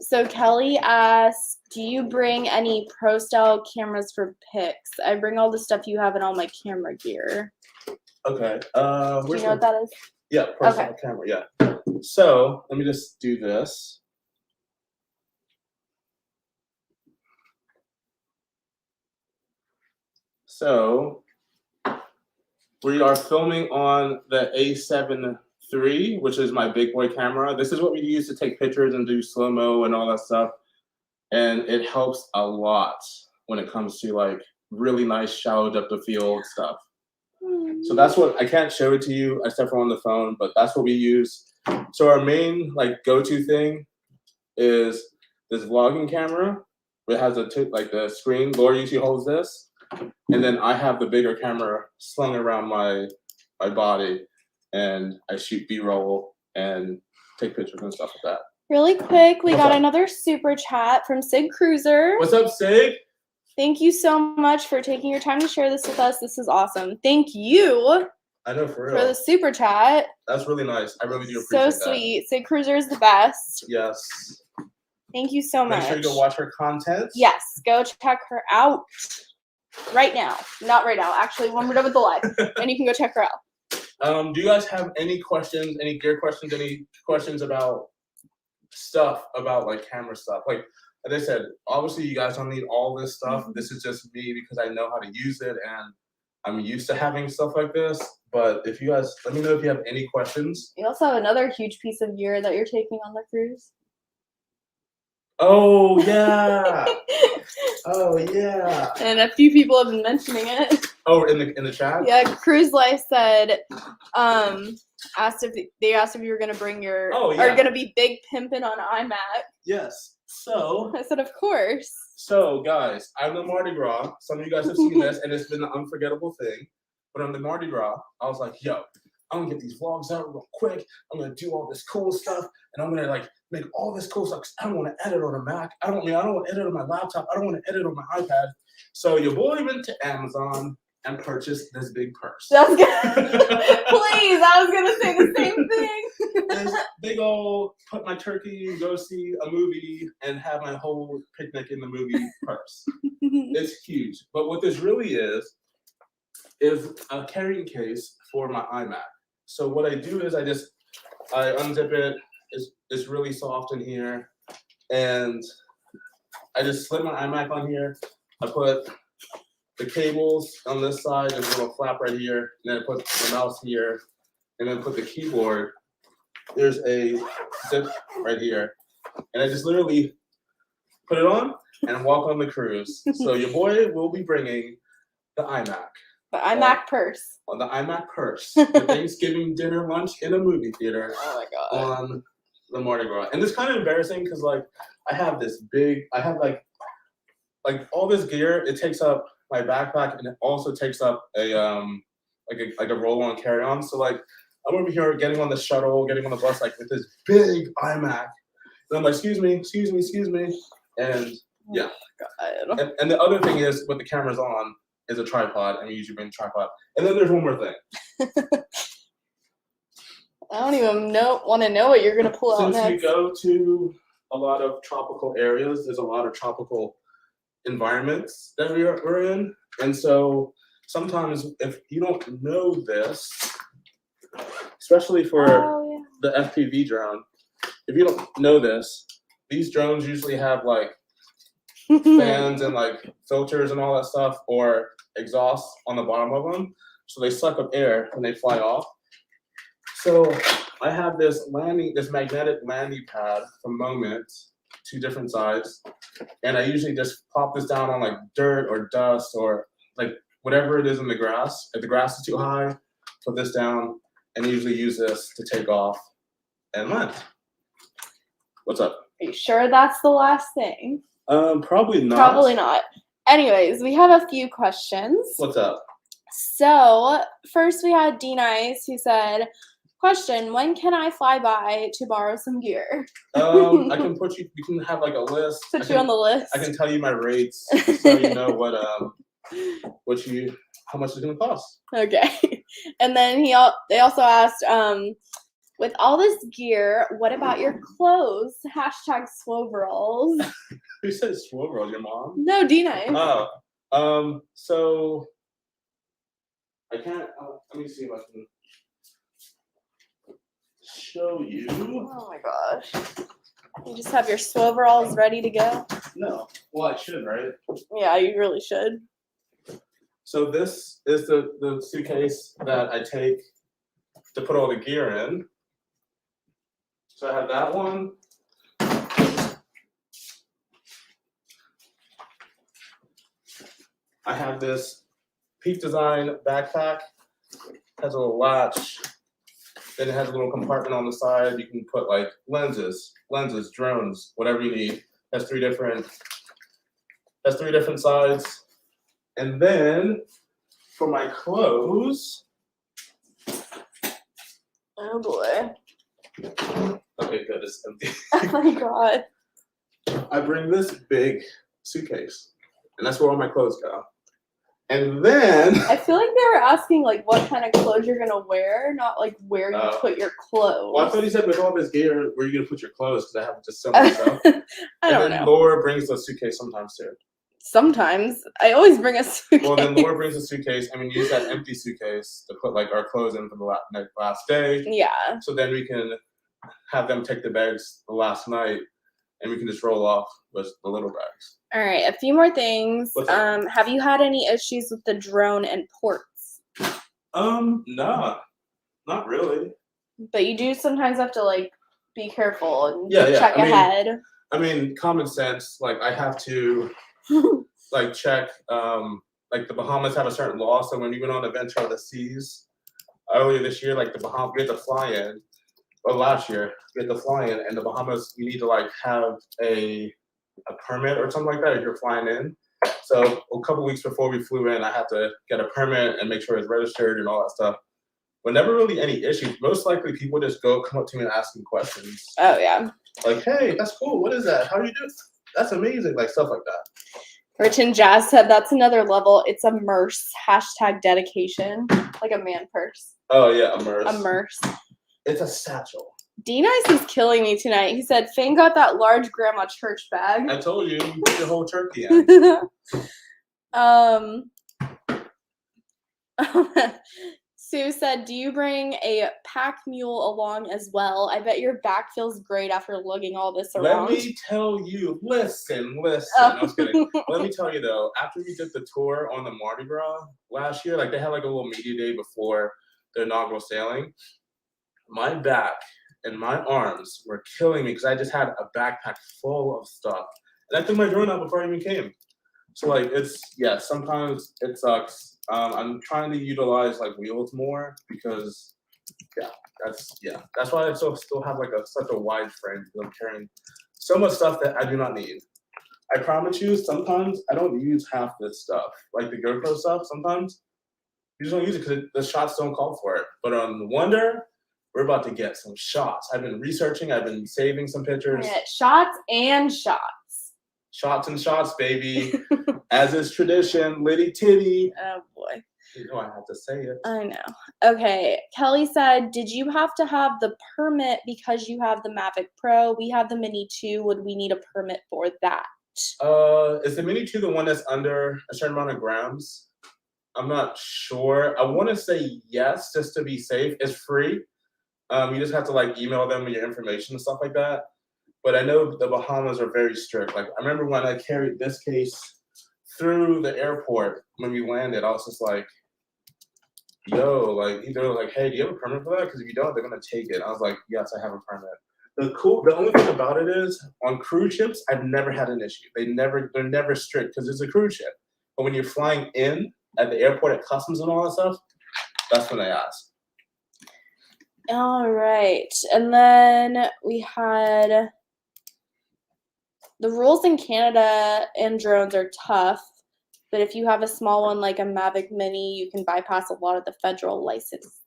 So Kelly asks, do you bring any pro style cameras for pics? I bring all the stuff you have and all my camera gear. Okay. Do you know what that is? Yeah, pro style camera. Yeah. So let me just do this. So we are filming on the A7 III, which is my big boy camera. This is what we use to take pictures and do slow-mo and all that stuff. And it helps a lot when it comes to like really nice shallow depth of field stuff. So that's what, I can't show it to you except for on the phone, but that's what we use. So our main like go-to thing is this vlogging camera. It has like the screen. Laura usually holds this. And then I have the bigger camera slung around my body, and I shoot B-roll and take pictures and stuff like that. Really quick, we What's got up? another super chat from Sig Cruiser. What's up, Sig? Thank you so much for taking your time to share this with us. This is awesome. Thank you I know, for real. for the super chat. That's really nice. I really do So appreciate that. sweet. Sig Cruiser is the best. Yes. Thank you so much. Make sure you go watch her content. Yes, go check her out right now. Not right now, actually, when we're done with the live. And you can go check her out. Do you guys have any questions, any gear questions, any questions about stuff, about like camera stuff? Like I said, obviously you guys don't need all this stuff. Mhm. This is just me because I know how to use it and I'm used to having stuff like this. But if you guys, let me know if you have any questions. You also have another huge piece of gear that you're taking on the cruise. Oh yeah. Oh yeah. And a few people have been mentioning it. Oh, in the chat? Yeah, Cruise Life said, asked if you were gonna bring your, Oh, yeah. are gonna be big pimpin' on iMac. Yes. So I said, of course. So, guys, I'm the Mardi Gras. Some of you guys have seen this, and it's been an unforgettable thing. But on the Mardi Gras, I was like, yo, I'm gonna get these vlogs out real quick. I'm gonna do all this cool stuff, and I'm gonna like make all this cool stuff. 'Cause I don't want to edit on a Mac. I don't want to edit on my laptop. I don't want to edit on my iPad. So your boy went to Amazon and purchased this big purse. That's good. Please, I was gonna say the same thing. This big old put my turkey, go see a movie, and have my whole picnic in the movie purse. It's huge. But what this really is a carrying case for my iMac. So what I do is I unzip it. It's really soft in here, and I just slip my iMac on here. I put the cables on this side, there's a little flap right here, and then I put the mouse here, and then put the keyboard. There's a zip right here, and I just literally put it on and walk on the cruise. So your boy will be bringing the iMac. The iMac purse. On the iMac purse. The Thanksgiving dinner lunch in a movie theater. Oh my god. On the Mardi Gras. And it's kind of embarrassing because like I have like all this gear. It takes up my backpack, and it also takes up a roll-on carry-on. So like I'm over here getting on the shuttle, getting on the bus like with this big iMac. And I'm like, excuse me. And yeah. Oh god. And the other thing is, with the cameras on, is a tripod, and we usually bring a tripod. And then there's one more thing. I don't even want to know what you're gonna pull out Since we next. go to a lot of tropical areas, there's a lot of tropical environments that we're in. And so sometimes if you don't know this, especially for the FPV drone, if you don't know this, these drones usually have like fans and like filters and all that stuff, or exhaust on the bottom of them, so they suck up air when they fly off. So I have this magnetic landing pad from Moment, 2 different sides, and I usually just pop this down on like dirt or dust or like whatever it is in the grass. If the grass is too high, put this down, and usually use this to take off and land. What's up? you sure that's the last thing? Probably not. Probably not. Anyways, we have a few questions. What's up? So first we had D Nice who said, question, when can I fly by to borrow some gear? I can put you can have like a list. Put you on the list. I can tell you my rates so you know how much it's gonna cost. Okay. And then they also asked, with all this gear, what about your clothes? Hashtag swoveralls. Who said swoveralls? Your mom? No, D Nice. Oh. So I can't let me see if I can show you. Oh my gosh. You just have your swoveralls ready to go? No. Well, I should, right? Yeah, you really should. So this is the suitcase that I take to put all the gear in. So I have that one. I have this Peak Design backpack. Has a little latch. Then it has a little compartment on the side. You can put like lenses, drones, whatever you need. Has three different sides. And then for my clothes. Oh boy. Okay, good. It's empty. Oh my god. I bring this big suitcase, and that's where all my clothes go. And then I feel like they were asking like what kind of clothes you're gonna wear, not like where you put your clothes. Well, I thought you said with all this gear, where are you gonna put your clothes? Because I have just so much stuff. I don't know. Laura brings the suitcase sometimes too. Sometimes I always bring a suitcase. Well, then Laura brings a suitcase. I mean, use that empty suitcase to put like our clothes in for the last day. Yeah. So then we can have them take the bags the last night, and we can just roll off with the little bags. All right, a few more things. What's up? Have you had any issues with the drone and ports? Nah, not really. But you do sometimes have to like be careful and Yeah. check ahead. I mean, common sense. Like I have to like check. Like the Bahamas have a certain law, so when we went on a venture of the seas earlier this year, like the Bahamas, we had to fly in. Or last year, we had to fly in, and the Bahamas, you need to like have a permit or something like that if you're flying in. So a couple weeks before we flew in, I had to get a permit and make sure it's registered and all that stuff. But never really any issues. Most likely people just come up to me and ask me questions. Oh yeah. Like, hey, that's cool. What is that? How do you do it? That's amazing. Like stuff like that. Rich and Jazz said that's another level. It's a merce. Hashtag dedication. Like a man purse. Oh yeah, a merce. A merce. It's a satchel. D-Nice is killing me tonight. He said, Fane got that large grandma church bag. I told you put your whole turkey in. Sue said, do you bring a pack mule along as well? I bet your back feels great after lugging all this around. Let me tell you, listen. I was kidding. Let me tell you though, after we did the tour on the Mardi Gras last year, like they had like a little media day before the inaugural sailing, my back and my arms were killing me because I just had a backpack full of stuff. And I took my drone out before I even came. So like sometimes it sucks. I'm trying to utilize like wheels more because that's why I still have like such a wide frame because I'm carrying so much stuff that I do not need. I promise you, sometimes I don't use half this stuff. Like the GoPro stuff, sometimes you just don't use it because the shots don't call for it. But on Wonder, we're about to get some shots. I've been researching. I've been saving some pictures. Yeah, shots and shots. Shots and shots, baby. As is tradition, litty titty. Oh boy. You know I have to say it. I know. Okay. Kelly said, did you have to have the permit because you have the Mavic Pro? We have the Mini 2. Would we need a permit for that? Is the Mini 2 the one that's under a certain amount of grams? I'm not sure. I want to say yes, just to be safe. It's free. You just have to like email them with your information and stuff like that. But I know the Bahamas are very strict. Like I remember when I carried this case through the airport when we landed, I was just like, yo, like they were like, hey, do you have a permit for that? Because if you don't, they're gonna take it. I was like, yes, I have a permit. The only thing about it is on cruise ships, I've never had an issue. They're never strict because it's a cruise ship. But when you're flying in at the airport at customs and all that stuff, that's when they ask. All right. And then we had The rules in Canada and drones are tough, but if you have a small one like a Mavic Mini, you can bypass a lot of the federal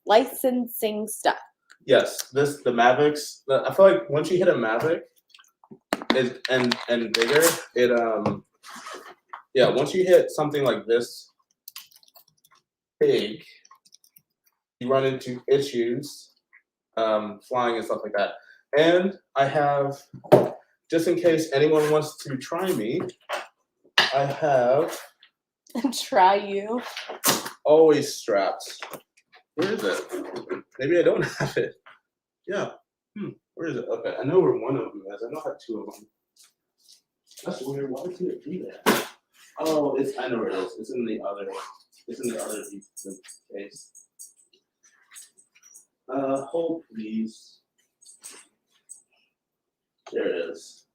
licensing stuff. Yes, the Mavics. I feel like once you hit a Mavic, and bigger, yeah. Once you hit something like this big, you run into issues, flying and stuff like that. And I have, just in case anyone wants to try me, I have Try you. always straps. Where is it? Maybe I don't have it. Yeah. Where is it? Okay, I know where one of them is. I know I have two of them. That's weird. Why did it do that? Oh, I know where it is. It's in the other case. Hold please. There it is.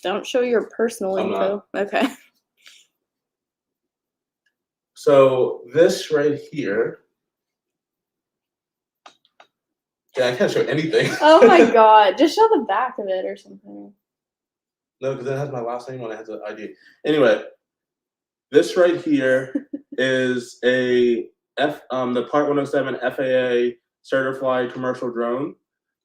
Don't show your personal I'm info. Okay. So this right here. Yeah, I can't show anything. Oh my god. Just show the back of it or something. No, because it has my last name on it. It has an ID. Anyway, this right here is the Part 107 FAA certified commercial drone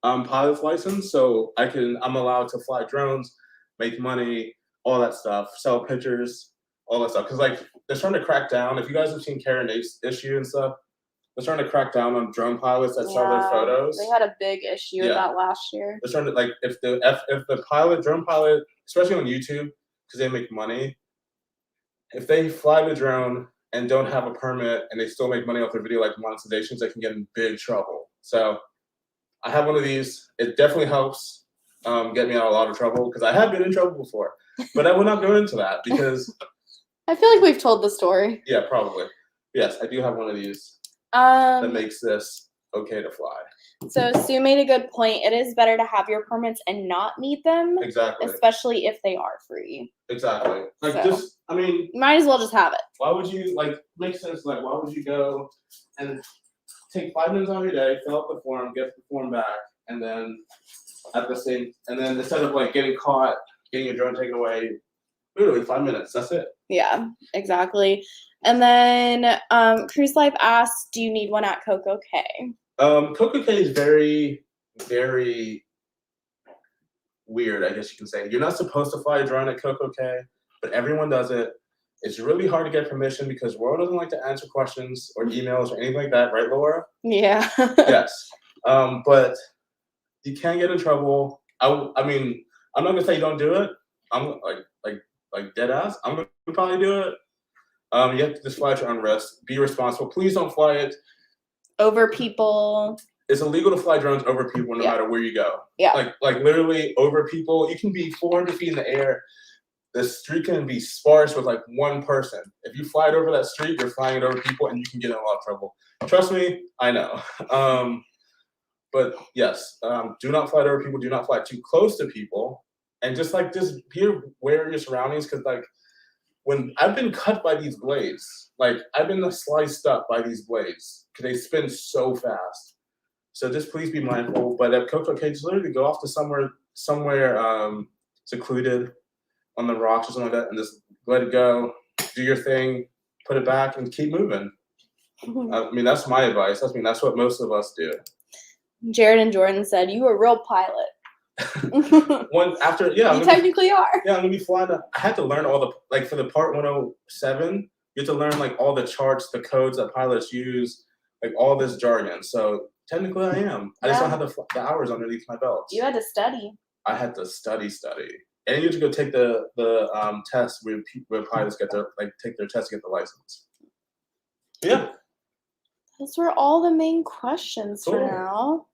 pilot's license. So I'm allowed to fly drones, make money, all that stuff, sell pictures, all that stuff. Because like they're trying to crack down. If you guys have seen Karen Nate's issue and stuff, they're trying to crack down on drone pilots that sell their photos. They had a big issue with that last year. They're trying to if the drone pilot, especially on YouTube, because they make money, if they fly the drone and don't have a permit and they still make money off their video like monetizations, they can get in big trouble. So I have one of these. It definitely helps get me out of a lot of trouble because I have been in trouble before. But I will not go into that because I feel like we've told the story. Yeah, probably. Yes, I do have one of these that makes this okay to fly. So Sue made a good point. It is better to have your permits and not need them. Exactly. Especially if they are free. Exactly. Like you might as well just have it. Why would you makes sense, why would you go and take 5 minutes out of your day, fill out the form, get the form back, and then instead of getting caught, getting your drone taken away, literally 5 minutes, that's it. Yeah, exactly. And then Cruise Life asks, do you need one at Coco Cay? Coco Cay is very, very weird, I guess you can say. You're not supposed to fly a drone at Coco Cay, but everyone does it. It's really hard to get permission because Laura doesn't like to answer questions or emails or anything like that, right, Laura? Yeah. Yes. But you can get in trouble. I mean, I'm not gonna say don't do it. I'm like dead ass. I'm gonna probably do it. You have to just fly at your own risk. Be responsible. Please don't fly it over people. It's illegal to fly drones over people no matter where you go. Yeah. Like literally over people. You can be 400 feet in the air. The street can be sparse with one person. If you fly it over that street, you're flying it over people and you can get in a lot of trouble. Trust me, I know. But yes, do not fly it over people. Do not fly too close to people. And just be aware of your surroundings because when I've been cut by these blades, I've been sliced up by these blades because they spin so fast. So just please be mindful. But at Coco Cay, just literally go off to somewhere secluded on the rocks or something like that, and just let it go. Do your thing, put it back, and keep moving. I mean, that's my advice. That's what most of us do. Jared and Jordan said, "You a real pilot." You technically are. Yeah, I'm gonna be flying. I had to learn all the for the Part 107. You have to learn all the charts, the codes that pilots use, all this jargon. So technically, I am. I just don't have the hours underneath my belt. You had to study. I had to study, and you have to go take the test where pilots get to take their test to get the license. Yeah. Those were all the main questions for now.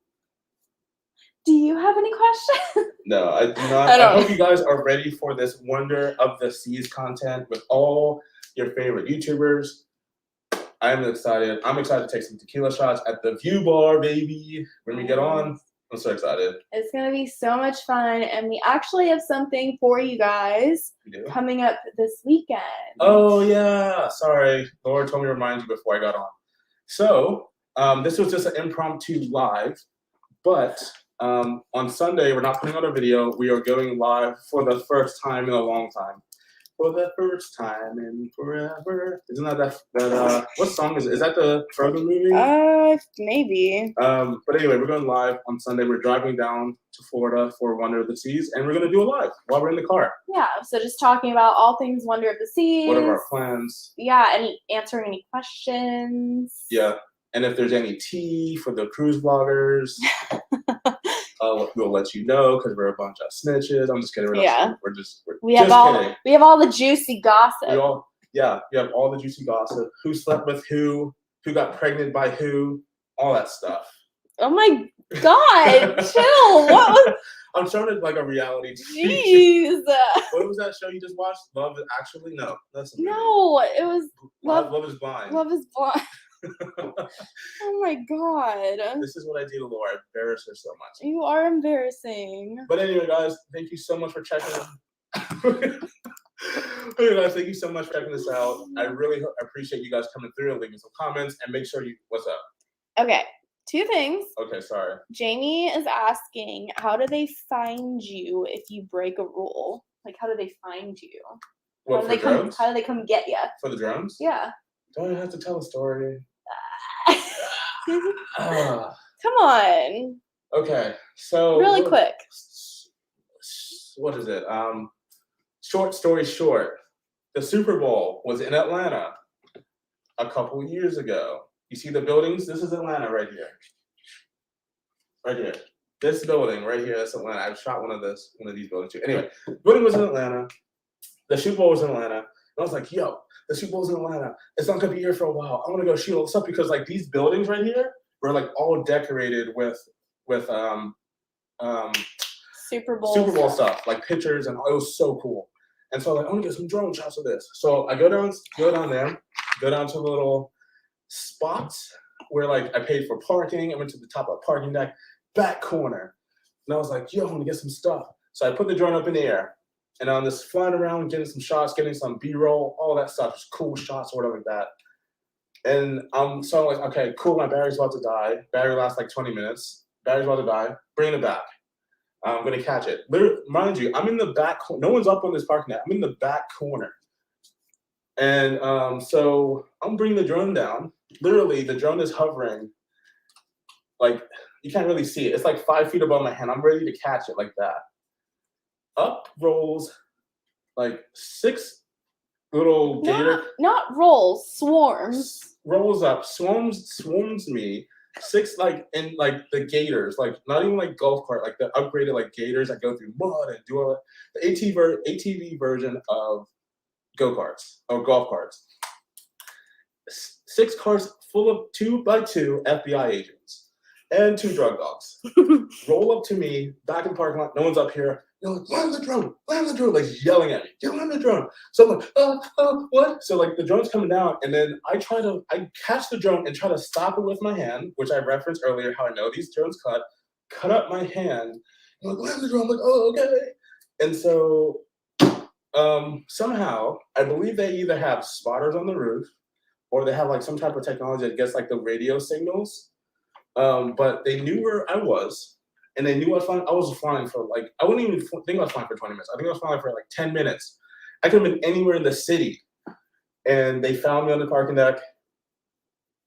Do you have any questions? No, I do not. I hope you guys are ready for this Wonder of the Seas content with all your favorite YouTubers. I'm excited. I'm excited to take some tequila shots at the View Bar, baby. When we get on, I'm so excited. It's going to be so much fun. And we actually have something for you guys coming up this weekend. Oh, yeah. Sorry. Laura told me to remind you before I got on. So, this was just an impromptu live, but On Sunday, we're not putting out a video. We are going live for the first time in a long time. For the first time in forever. Isn't that what song is it? Is that the Frozen movie? Maybe. But anyway, we're going live on Sunday. We're driving down to Florida for Wonder of the Seas, and we're gonna do a live while we're in the car. Yeah, so just talking about all things Wonder of the Seas. What are our plans? Yeah, and answering any questions. Yeah, and if there's any tea for the cruise vloggers, we'll let you know because we're a bunch of snitches. I'm just kidding. We have kidding. all the juicy gossip. You have all the juicy gossip. Who slept with who got pregnant by who, all that stuff. Oh my God, chill. What was? I'm showing it like a reality TV. Jeez. What was that show you just watched? Love is Actually? No, that's a movie. No, it was Love is Blind. Love is Blind. Oh my God. This is what I do to Laura. I embarrass her so much. You are embarrassing. But anyway, guys, thank you so much for checking in. Anyway, guys, thank you so much for checking this out. I really appreciate you guys coming through and leaving some comments. And make sure what's up? Okay, 2 things. Okay, sorry. Jamie is asking, how do they find you if you break a rule? Like, how do they find you? What, for drones? How do they come get you? For the drones? Yeah. Don't I have to tell a story? Come on. Okay, so really quick. What is it? Short story short, the Super Bowl was in Atlanta a couple years ago. You see the buildings? This is Atlanta right here. Right here. This building right here, that's Atlanta. I shot one of these buildings too. Anyway, the building was in Atlanta. The Super Bowl was in Atlanta. And I was like, yo, the Super Bowl's in Atlanta. It's not gonna be here for a while. I wanna go shoot all this stuff because like these buildings right here were like all decorated with Super Bowl stuff, like pictures, and it was so cool. And so I was like, I want to get some drone shots of this. So I go down there, go down to the little spots where like I paid for parking. I went to the top of the parking deck, back corner. And I was like, yo, I'm gonna get some stuff. So I put the drone up in the air and I'm just flying around, getting some shots, getting some B-roll, all that stuff, just cool shots or whatever like that. And I'm like, okay, cool, my battery's about to die. Battery lasts like 20 minutes. Battery's about to die. Bring it back. I'm gonna catch it. Mind you, I'm in the back. No one's up on this parking lot. I'm in the back corner, and so I'm bringing the drone down. Literally, the drone is hovering. Like you can't really see it. It's like 5 feet above my hand. I'm ready to catch it like that. Up rolls like 6 little gator. Not rolls, swarms. Rolls up, swarms me. 6 like in like the gators, like not even like golf cart, like the upgraded like gators that go through mud and do all that. The ATV version of go-karts or golf carts. 6 cars full of 2x2 FBI agents and 2 drug dogs roll up to me back in the parking lot. No one's up here. They're like, land the drone, like yelling at me, get on the drone. So I'm like, what? So like the drone's coming down, and then I catch the drone and try to stop it with my hand, which I referenced earlier, how I know these drones cut up my hand. I'm like, land the drone, I'm like, oh, okay. And so somehow, I believe they either have spotters on the roof, or they have like some type of technology that gets like the radio signals. But they knew where I was. And they knew I was flying for like, I wouldn't even think I was flying for 20 minutes. I think I was flying for like 10 minutes. I could have been anywhere in the city. And they found me on the parking deck,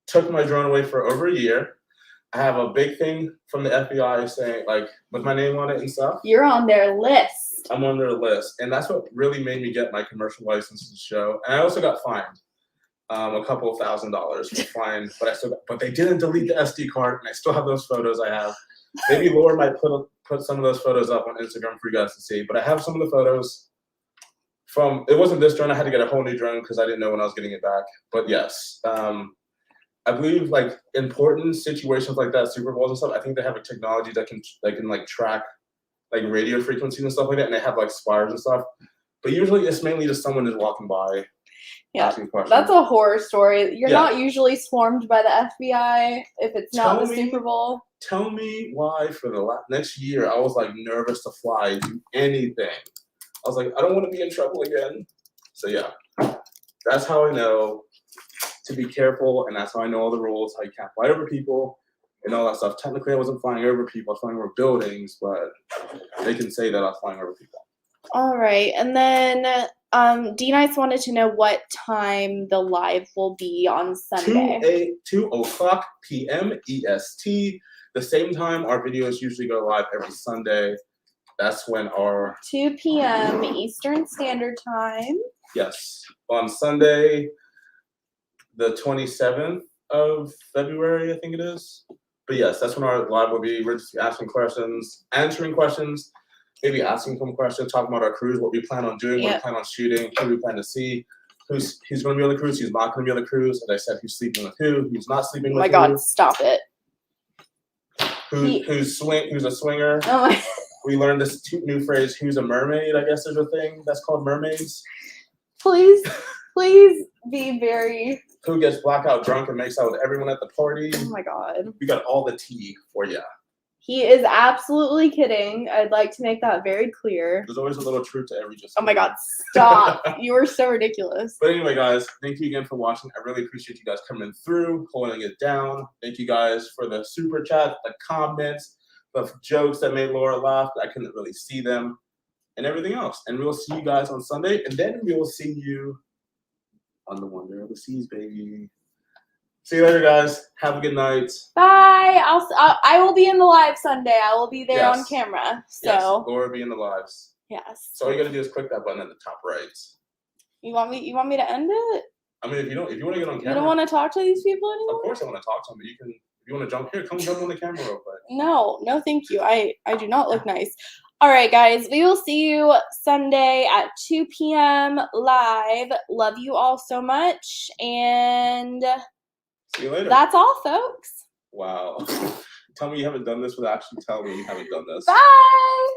took my drone away for over a year. I have a big thing from the FBI saying, like, with my name on it and stuff. You're on their list. I'm on their list. And that's what really made me get my commercial license to show. And I also got fined a couple of $1,000s for flying, but they didn't delete the SD card, and I still have those photos I have. Maybe Laura might put some of those photos up on Instagram for you guys to see. But I have some of the photos from, it wasn't this drone. I had to get a whole new drone because I didn't know when I was getting it back. But yes, I believe like important situations like that, Super Bowls and stuff, I think they have a technology that can like track like radio frequencies and stuff like that. And they have like spotters and stuff. But usually it's mainly just someone just walking by. Yeah, that's a horror story. You're not usually swarmed by the FBI if it's not the Super Bowl. Tell me why for the next year I was like nervous to fly, do anything. I was like, I don't want to be in trouble again. So yeah, that's how I know to be careful, and that's how I know all the rules, how you can't fly over people. and all that stuff. Technically, I wasn't flying over people. I was flying over buildings, but they can say that I was flying over people. All right, and then D-Nice wanted to know what time the live will be on Sunday. 2:00 p.m. EST. The same time our videos usually go live every Sunday. That's when our 2 p.m. Eastern Standard Time. Yes, on Sunday, the 27th of February, I think it is. But yes, that's when our live will be. We're just asking questions, answering questions, maybe asking some questions, talking about our cruise, what we plan on doing, what we plan on shooting, who we plan to see, who's going to be on the cruise, who's not going to be on the cruise. As I said, who's sleeping with who's not sleeping with who. Oh my God, stop it. Who's a swinger. Oh my. We learned this new phrase, who's a mermaid, I guess there's a thing that's called mermaids. Please be very. Who gets blackout drunk and makes out with everyone at the party. Oh my God. We got all the tea for you. He is absolutely kidding. I'd like to make that very clear. There's always a little truth to every just. Oh my God, stop. You are so ridiculous. But anyway, guys, thank you again for watching. I really appreciate you guys coming through, holding it down. Thank you guys for the super chat, the comments, the jokes that made Laura laugh. I couldn't really see them, and everything else. And we'll see you guys on Sunday, and then we will see you on the Wonder of the Seas, baby. See you later, guys. Have a good night. Bye. I will be in the live Sunday. I will be there on camera. So yes, Laura will be in the lives. Yes. So all you gotta do is click that button at the top right. You want me to end it? I mean, if you want to get on camera. You don't want to talk to these people anymore? Of course I want to talk to them, but if you want to jump here, come jump on the camera real quick. No, thank you. I do not look nice. All right, guys, we will see you Sunday at 2 p.m. live. Love you all so much, and see you later. That's all, folks. Wow. Tell me you haven't done this without actually telling me you haven't done this. Bye.